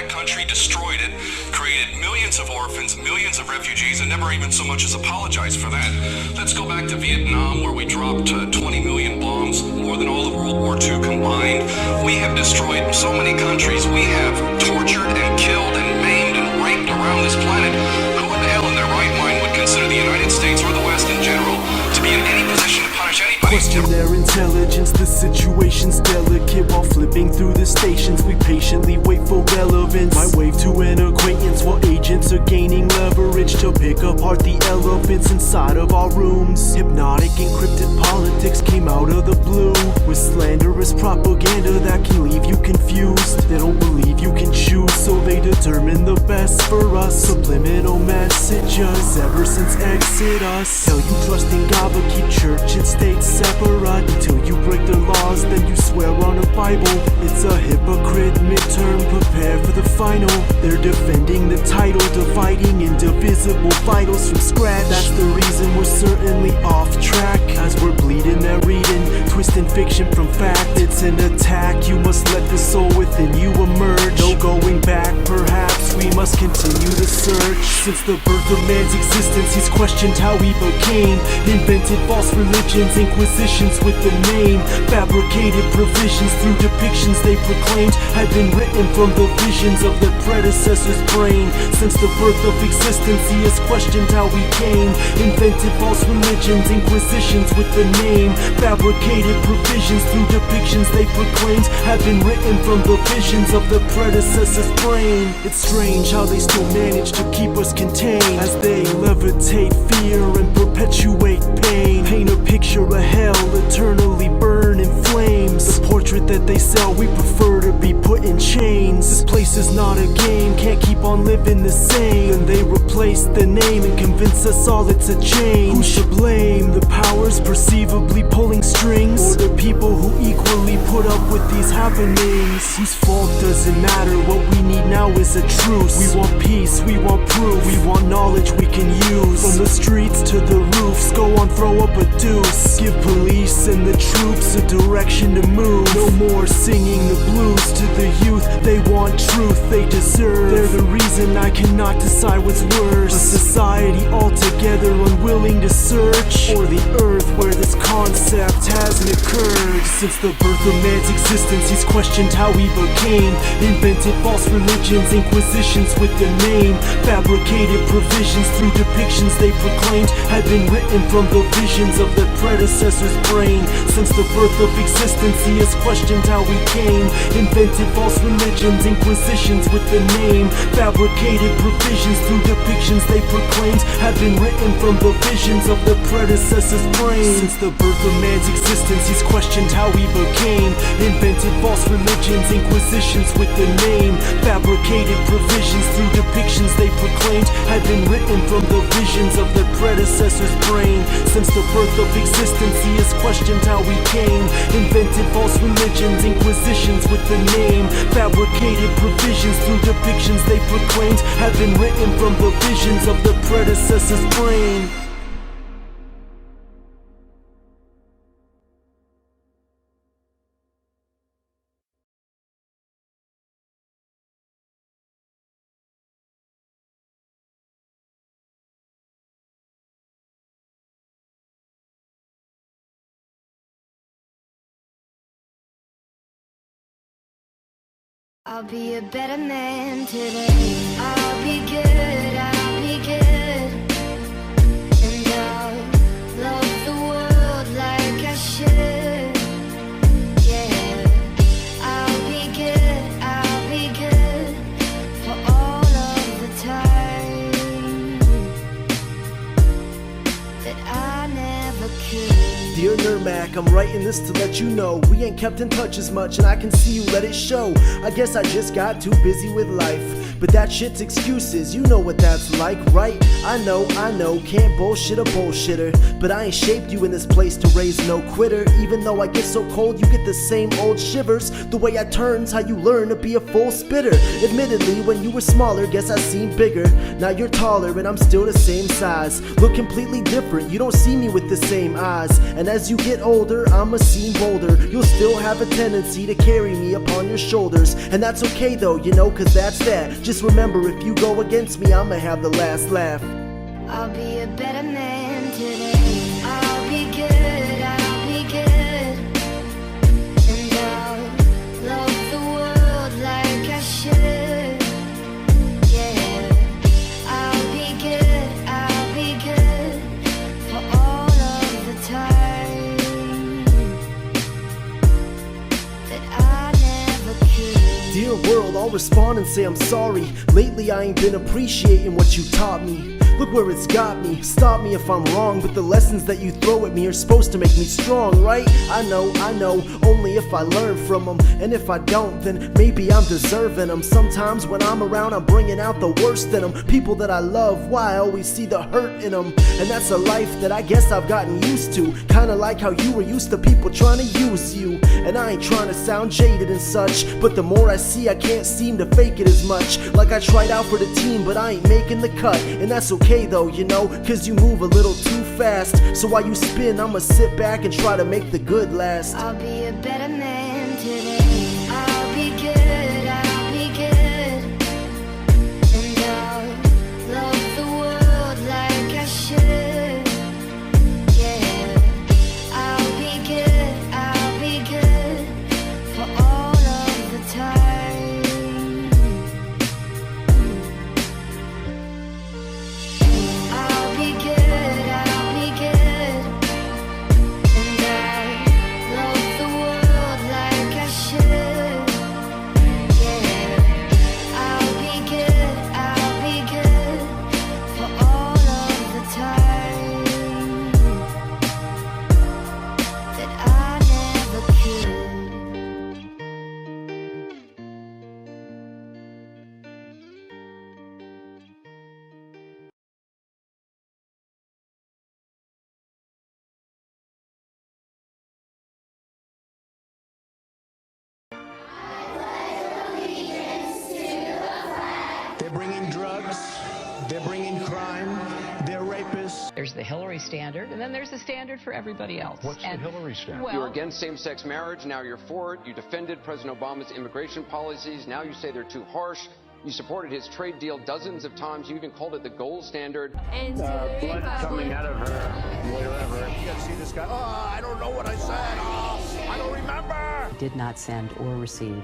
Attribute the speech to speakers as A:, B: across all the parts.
A: that country, destroyed it, created millions of orphans, millions of refugees, and never even so much as apologized for that. Let's go back to Vietnam, where we dropped 20 million bombs, more than all of World War II combined. We have destroyed so many countries. We have tortured and killed and maimed and raped around this planet. Who in the hell in their right mind would consider the United States or the West in general to be in any position to punish anybody?
B: Question their intelligence, the situation's delicate. While flipping through the stations, we patiently wait for relevance. My wave to an acquaintance, while agents are gaining leverage to pick apart the elephants inside of our rooms. Hypnotic encrypted politics came out of the blue, with slanderous propaganda that can leave you confused. They don't believe you can choose, so they determine the best for us. Subliminal messages ever since Exodus tell you trust in God but keep church and state separate. Until you break their laws, then you swear on a Bible. It's a hypocrite midterm, prepare for the final. They're defending the title, dividing indivisible vitals from scratch. That's the reason we're certainly off track, as we're bleeding their reading, twisting fiction from fact. It's an attack, you must let the soul within you emerge. No going back, perhaps we must continue the search. Since the birth of man's existence, he's questioned how he became, invented false religions, inquisitions with the name, fabricated provisions through depictions they proclaimed had been written from the visions of their predecessor's brain. Since the birth of existence, he has questioned how we came, invented false religions, inquisitions with the name, fabricated provisions through depictions they proclaimed had been written from the visions of their predecessor's brain. It's strange how they still manage to keep us contained, as they levitate fear and perpetuate pain. Paint a picture of hell, eternally burn in flames. The portrait that they sell, we prefer to be put in chains. This place is not a game, can't keep on living the same. Then they replace the name and convince us all it's a change. Who should blame? The powers perceivably pulling strings, or the people who equally put up with these happenings? Whose fault doesn't matter, what we need now is a truce. We want peace, we want proof, we want knowledge we can use. From the streets to the roofs, go on, throw up a deuce. Give police and the troops a direction to move. No more singing the blues to the youth. They want truth, they deserve. They're the reason I cannot decide what's worse. A society altogether unwilling to search, or the earth where this concept hasn't occurred. Since the birth of man's existence, he's questioned how he became, invented false religions, inquisitions with the name, fabricated provisions through depictions they proclaimed had been written from the visions of their predecessor's brain. Since the birth of existence, he has questioned how we came, invented false religions, inquisitions with the name, fabricated provisions through depictions they proclaimed had been written from the visions of their predecessor's brain. Since the birth of man's existence, he's questioned how he became, invented false religions, inquisitions with the name, fabricated provisions through depictions they proclaimed had been written from the visions of their predecessor's brain. Since the birth of existence, he has questioned how we came, invented false religions, inquisitions with the name, fabricated provisions through depictions they proclaimed had been written from the visions of their predecessor's brain.
C: I'll be a better man today. I'll be good, I'll be good. And I'll love the world like I should. Yeah, I'll be good for all of the time that I never could.
B: Dear Nermac, I'm writing this to let you know we ain't kept in touch as much, and I can see you let it show. I guess I just got too busy with life. but that shit's excuses. You know what that's like, right? I know, can't bullshit a bullshitter, but I ain't shaped you in this place to raise no quitter. Even though I get so cold, you get the same old shivers. The way I turn's how you learn to be a full spitter. Admittedly, when you were smaller, guess I seemed bigger. Now you're taller and I'm still the same size. Look completely different, you don't see me with the same eyes. And as you get older, I'ma seem bolder. You'll still have a tendency to carry me upon your shoulders, and that's okay though, you know, cause that's that. Just remember, if you go against me, I'ma have the last laugh.
C: I'll be a better man today. I'll be good, I'll be good. And I'll love the world like I should. Yeah, I'll be good for all of the time that I never could.
B: Dear world, I'll respond and say I'm sorry. Lately I ain't been appreciating what you taught me. Look where it's got me. Stop me if I'm wrong, but the lessons that you throw at me are supposed to make me strong, right? I know, only if I learn from them. And if I don't, then maybe I'm deserving them. Sometimes when I'm around, I'm bringing out the worst in them. People that I love, why I always see the hurt in them. And that's a life that I guess I've gotten used to. Kinda like how you were used to people trying to use you. And I ain't trying to sound jaded and such, but the more I see, I can't seem to fake it as much. Like I tried out for the team, but I ain't making the cut. And that's okay though, you know, cause you move a little too fast. So while you spin, I'ma sit back and try to make the good last.
C: I'll be a better man today. I'll be good, I'll be good. And I'll love the world like I should. Yeah, I'll be good for all of the time. I'll be good, I'll be good. And I'll love the world like I should. Yeah, I'll be good for all of the time that I never could.
D: They're bringing drugs, they're bringing crime, they're rapists.
E: There's the Hillary standard, and then there's the standard for everybody else.
F: What's the Hillary standard?
E: Well,
G: You're against same-sex marriage, now you're for it. You defended President Obama's immigration policies, now you say they're too harsh. You supported his trade deal dozens of times. You even called it the gold standard.
F: Blood coming out of her, whatever.
D: You gotta see this guy. Oh, I don't know what I said. Oh, I don't remember.
H: Did not send or receive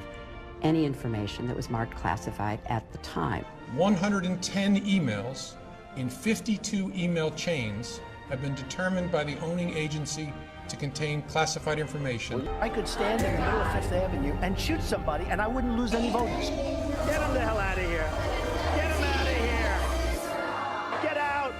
H: any information that was marked classified at the time.
I: 110 emails in 52 email chains have been determined by the owning agency to contain classified information.
J: I could stand in the middle of Fifth Avenue and shoot somebody and I wouldn't lose any voters.
D: Get him the hell out of here. Get him out of here. Get out.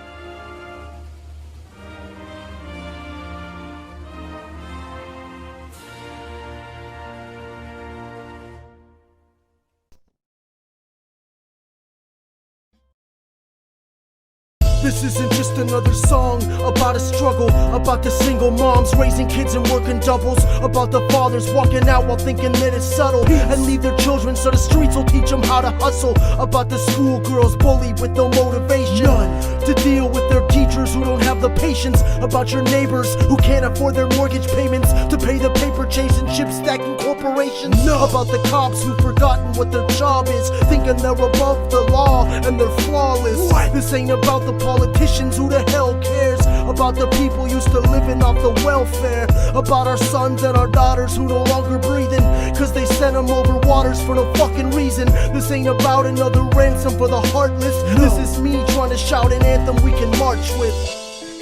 B: This isn't just another song about a struggle, about the single moms raising kids and working doubles, about the fathers walking out while thinking that it's subtle and leave their children so the streets will teach them how to hustle, about the schoolgirls bullied with no motivation, none to deal with their teachers who don't have the patience, about your neighbors who can't afford their mortgage payments to pay the paper chasing chip stacking corporations, about the cops who've forgotten what their job is, thinking they're above the law and they're flawless. This ain't about the politicians, who the hell cares? About the people used to living off the welfare, about our sons and our daughters who no longer breathing cause they sent them over waters for no fucking reason. This ain't about another ransom for the heartless. This is me trying to shout an anthem we can march with.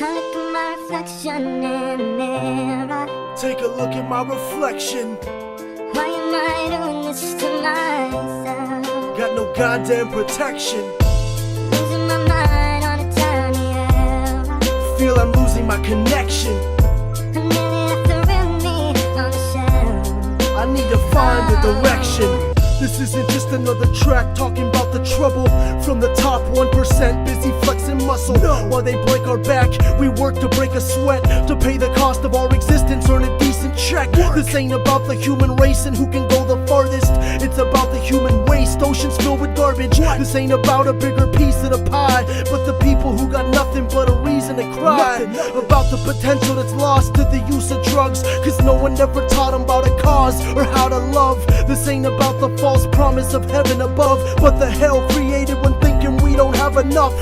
C: I look at my reflection in the mirror.
B: Take a look at my reflection.
C: Why am I doing this to myself?
B: Got no goddamn protection.
C: Losing my mind on a tiny error.
B: Feel I'm losing my connection.
C: And maybe that's the real me on the shelf.
B: I need to find a direction. This isn't just another track talking about the trouble from the top 1%, busy flexing muscle. While they break our back, we work to break a sweat, to pay the cost of our existence, earn a decent check. This ain't about the human race and who can go the farthest. It's about the human waste, oceans filled with garbage. This ain't about a bigger piece of the pie, but the people who got nothing but a reason to cry. About the potential that's lost to the use of drugs, cause no one ever taught them about a cause or how to love. This ain't about the false promise of heaven above, but the hell created when thinking we don't have enough.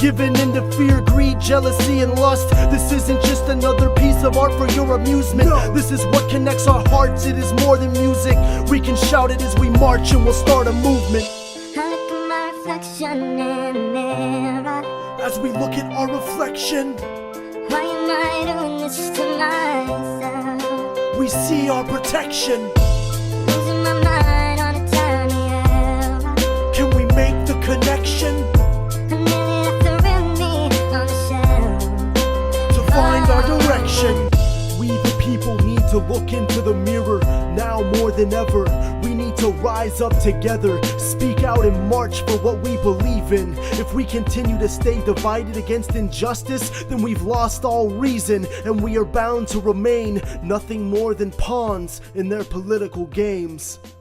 B: Giving into fear, greed, jealousy, and lust. This isn't just another piece of art for your amusement. This is what connects our hearts, it is more than music. We can shout it as we march and we'll start a movement.
C: I look at my reflection in the mirror.
B: As we look at our reflection,
C: Why am I doing this to myself?
B: we see our protection.
C: Losing my mind on a tiny error.
B: Can we make the connection
C: And then it left the real me on the shelf.
B: to find our direction? We the people need to look into the mirror now more than ever. We need to rise up together, speak out and march for what we believe in. If we continue to stay divided against injustice, then we've lost all reason, and we are bound to remain nothing more than pawns in their political games.